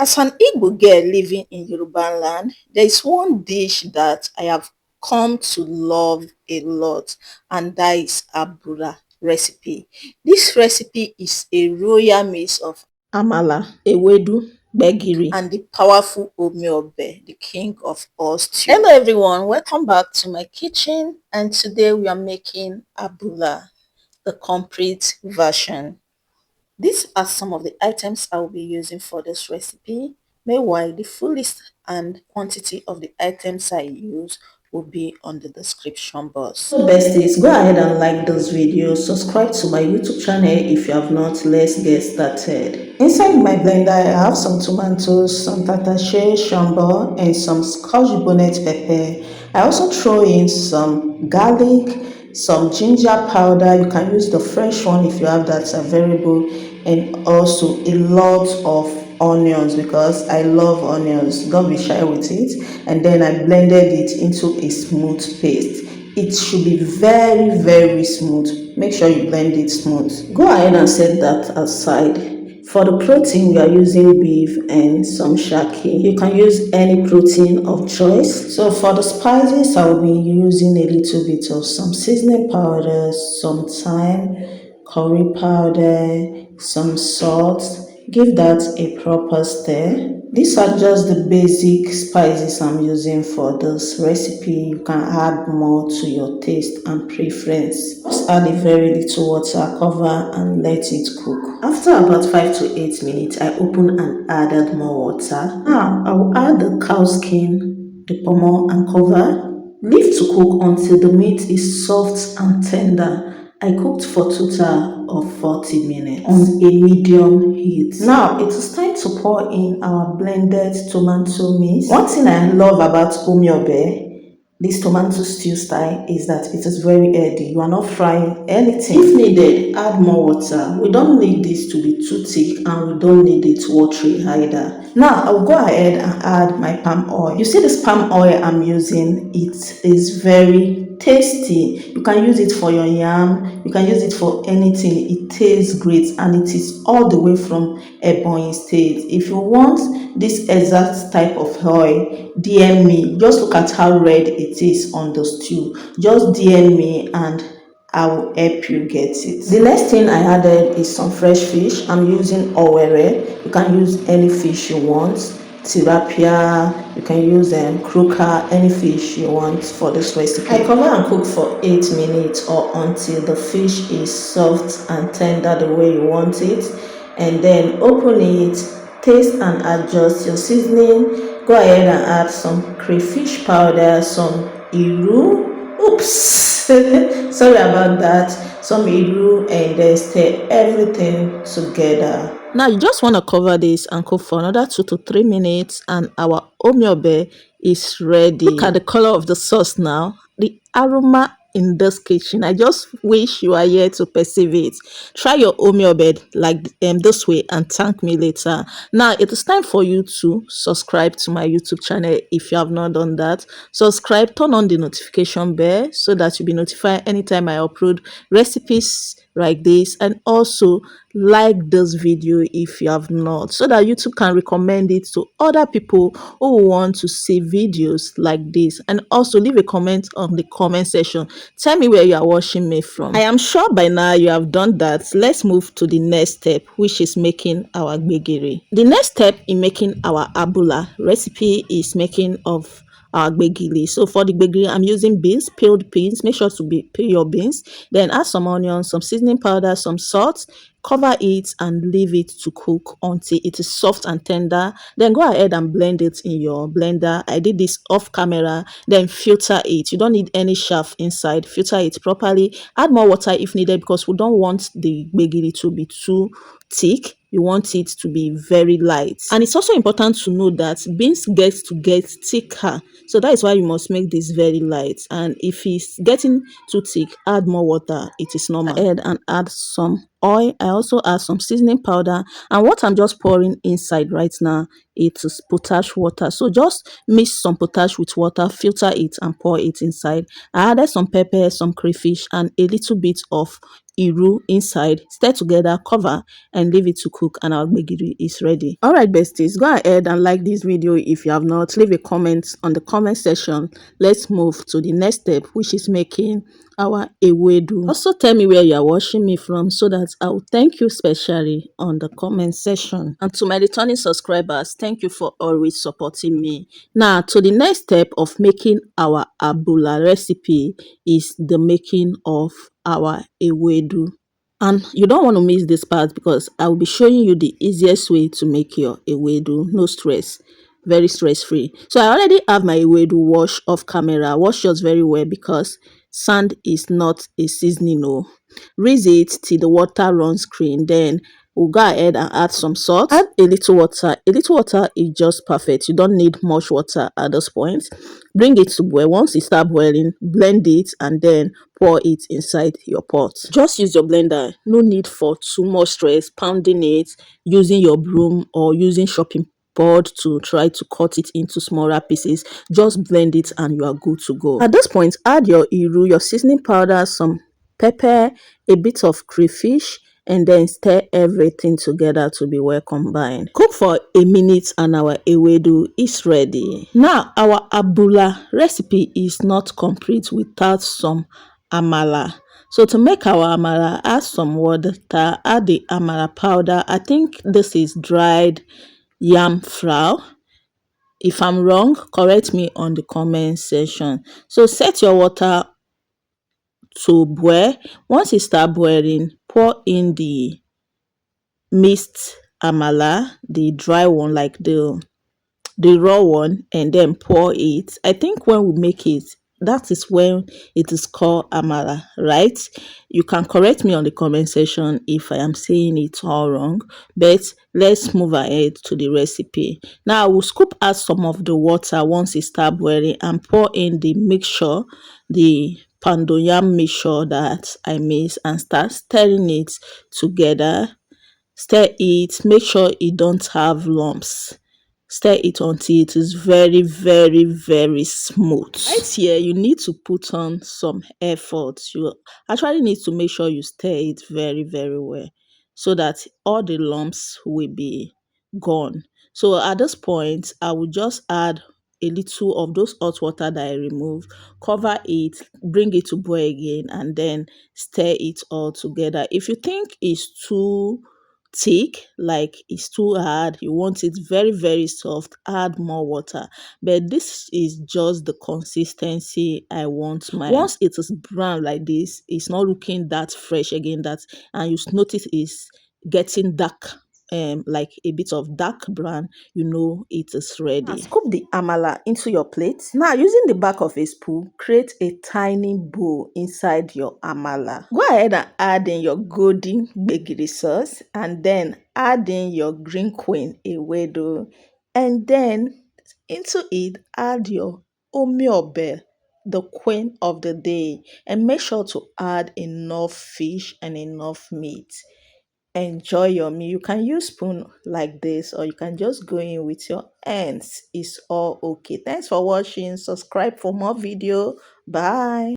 As an Igbo girl living in Yoruba land, there is one dish that I have come to love a lot, and that is Abula recipe. This recipe is a royal mix of Amala, Ewedu, Gbegiri, and the powerful Omi Obe, the king of all stew. Hello everyone, welcome back to my kitchen, and today we are making Abula, the complete version. These are some of the items I will be using for this recipe. Meanwhile, the full list and quantity of the items I use will be on the description box. So besties, go ahead and like this video, subscribe to my YouTube channel if you have not. Let's get started. Inside my blender, I have some tomatoes, some tatashe, shombo, and some scotch bonnet pepper. I also throw in some garlic, some ginger powder. You can use the fresh one if you have that available, and also a lot of onions because I love onions. Don't be shy with it. And then I blended it into a smooth paste. It should be very smooth. Make sure you blend it smooth. Go ahead and set that aside. For the protein, we are using beef and some shaki. You can use any protein of choice. So for the spices, I will be using a little bit of some seasoning powder, some thyme, curry powder, some salt. Give that a proper stir. These are just the basic spices I'm using for this recipe. You can add more to your taste and preference. Just add a very little water, cover and let it cook. After about 5 to 8 minutes, I opened and added more water. Now I will add the cow skin, the pomo, and cover. Leave to cook until the meat is soft and tender. I cooked for a total of 40 minutes on a medium heat. Now it is time to pour in our blended tomato mix. One thing I love about Omi Obe, this tomato stew style, is that it is very healthy. You are not frying anything. If needed, add more water. We don't need this to be too thick and we don't need it watery either. Now I'll go ahead and add my palm oil. You see this palm oil I'm using, it is very tasty. You can use it for your yam, you can use it for anything. It tastes great and it is all the way from Ebonyi State. If you want this exact type of oil, DM me. Just look at how red it is on the stew. Just DM me and I will help you get it. The next thing I added is some fresh fish. I'm using owere. You can use any fish you want. Tilapia, you can use croaker, any fish you want for this recipe. I cover and cook for 8 minutes or until the fish is soft and tender the way you want it, and then open it, taste and adjust your seasoning. Go ahead and add some crayfish powder, some iru, oops sorry about that, some iru, and then stir everything together. Now you just want to cover this and cook for another 2 to 3 minutes and our Omi Obe is ready. Look at the color of the sauce now. The aroma in this kitchen, I just wish you are here to perceive it. Try your Omi Obe like this way and thank me later. Now it is time for you to subscribe to my YouTube channel if you have not done that. Subscribe, turn on the notification bell so that you'll be notified anytime I upload recipes like this, and also like this video if you have not, so that YouTube can recommend it to other people who want to see videos like this. And also leave a comment on the comment section. Tell me where you are watching me from. I am sure by now you have done that. Let's move to the next step, which is making our gbegiri. The next step in making our abula recipe is making of our gbegiri. So for the gbegiri, I'm using beans, peeled beans. Make sure to peel your beans. Then add some onions, some seasoning powder, some salt. Cover it and leave it to cook until it is soft and tender. Then go ahead and blend it in your blender. I did this off camera. Then filter it. You don't need any chaff inside. Filter it properly. Add more water if needed because we don't want the gbegiri to be too thick. You want it to be very light. And it's also important to know that beans get thicker, so that is why you must make this very light. And if it's getting too thick, add more water. It is normal. Add and add some oil. I also add some seasoning powder, and what I'm just pouring inside right now, it is potash water. So just mix some potash with water, filter it and pour it inside. I added some pepper, some crayfish, and a little bit of iru inside. Stir together, cover, and leave it to cook, and our gbegiri is ready. All right, besties, go ahead and like this video if you have not. Leave a comment on the comment section. Let's move to the next step, which is making our ewedu. Also tell me where you are watching me from so that I will thank you specially on the comment section. And to my returning subscribers, thank you for always supporting me. Now to the next step of making our abula recipe is the making of our ewedu. And you don't want to miss this part because I will be showing you the easiest way to make your ewedu. No stress, very stress free. So I already have my ewedu wash off camera. Wash yours very well because sand is not a seasoning. No, rinse it till the water runs clean. Then we'll go ahead and add some salt. Add a little water. A little water is just perfect. You don't need much water at this point. Bring it to boil. Once it start boiling, blend it and then pour it inside your pot. Just use your blender. No need for too much stress pounding it, using your broom or using chopping board to try to cut it into smaller pieces. Just blend it and you are good to go. At this point, add your iru, your seasoning powder, some pepper, a bit of crayfish, and then stir everything together to be well combined. Cook for a minute and our ewedu is ready. Now our abula recipe is not complete without some amala. So to make our amala, add some water, add the amala powder. I think this is dried yam flour. If I'm wrong, correct me on the comment section. So set your water to boil. Once it start boiling, pour in the mixed amala, the dry one, like the raw one, and then pour it. I think when we make it, that is when it is called amala, right? You can correct me on the comment section if I am saying it all wrong, but let's move ahead to the recipe. Now I will scoop out some of the water once it start boiling and pour in the mixture, the pounded yam mixture that I mix, and start stirring it together. Stir it, make sure it don't have lumps. Stir it until it is very, very, very smooth. Right here, you need to put on some effort. You actually need to make sure you stir it very, very well so that all the lumps will be gone. So at this point, I will just add a little of those hot water that I removed, cover it, bring it to boil again, and then stir it all together. If you think it's too thick, like it's too hard, you want it very, very soft, add more water. But this is just the consistency I want mine. Once it is brown like this, it's not looking that fresh again, that, and you notice it's getting dark, like a bit of dark brown, you know it is ready. Now scoop the amala into your plate. Now using the back of a spoon, create a tiny bowl inside your amala. Go ahead and add in your golden gbegiri sauce, and then add in your green queen ewedu, and then into it add your Omi Obe, the queen of the day, and make sure to add enough fish and enough meat. Enjoy your meal. You can use spoon like this, or you can just go in with your hands. It's all okay. Thanks for watching. Subscribe for more video. Bye.